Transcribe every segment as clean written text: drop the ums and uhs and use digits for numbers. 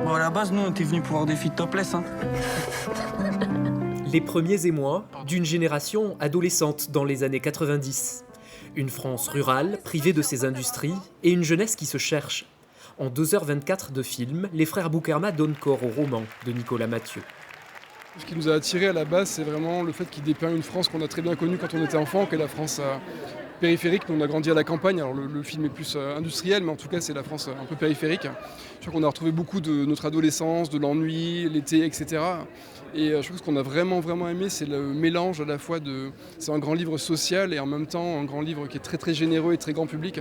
Bon, à la base, nous, on était venus pour voir des filles topless, hein. Les premiers émois d'une génération adolescente dans les années 90. Une France rurale, privée de ses industries, et une jeunesse qui se cherche. En 2h24 de film, les frères Boukerma donnent corps au roman de Nicolas Mathieu. Ce qui nous a attirés à la base, c'est vraiment le fait qu'il dépeint une France qu'on a très bien connue quand on était enfant, qui est la France périphérique. Nous, on a grandi à la campagne, alors le film est plus industriel, mais en tout cas, c'est la France un peu périphérique. Je crois qu'on a retrouvé beaucoup de notre adolescence, de l'ennui, l'été, etc. Et je trouve que ce qu'on a vraiment, vraiment aimé, c'est le mélange à la fois de... C'est un grand livre social et en même temps un grand livre qui est très, très généreux et très grand public.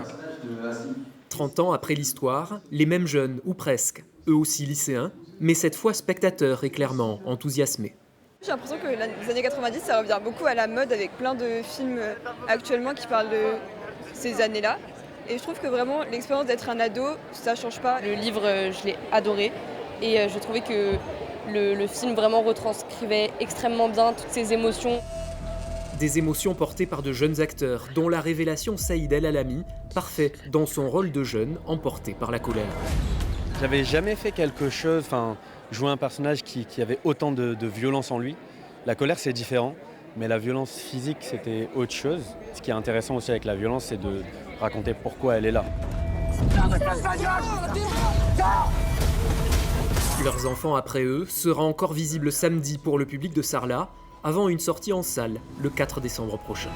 30 ans après l'histoire, les mêmes jeunes, ou presque, eux aussi lycéens, mais cette fois spectateurs et clairement enthousiasmés. J'ai l'impression que les années 90, ça revient beaucoup à la mode avec plein de films actuellement qui parlent de ces années-là. Et je trouve que vraiment l'expérience d'être un ado, ça change pas. Le livre, je l'ai adoré et je trouvais que le film vraiment retranscrivait extrêmement bien toutes ces émotions. Des émotions portées par de jeunes acteurs, dont la révélation Saïd El Alami, parfait dans son rôle de jeune emporté par la colère. J'avais jamais fait quelque chose, jouer un personnage qui avait autant de violence en lui. La colère, c'est différent, mais la violence physique, c'était autre chose. Ce qui est intéressant aussi avec la violence, c'est de raconter pourquoi elle est là. Leurs enfants après eux sera encore visible samedi pour le public de Sarlat, avant une sortie en salle le 4 décembre prochain.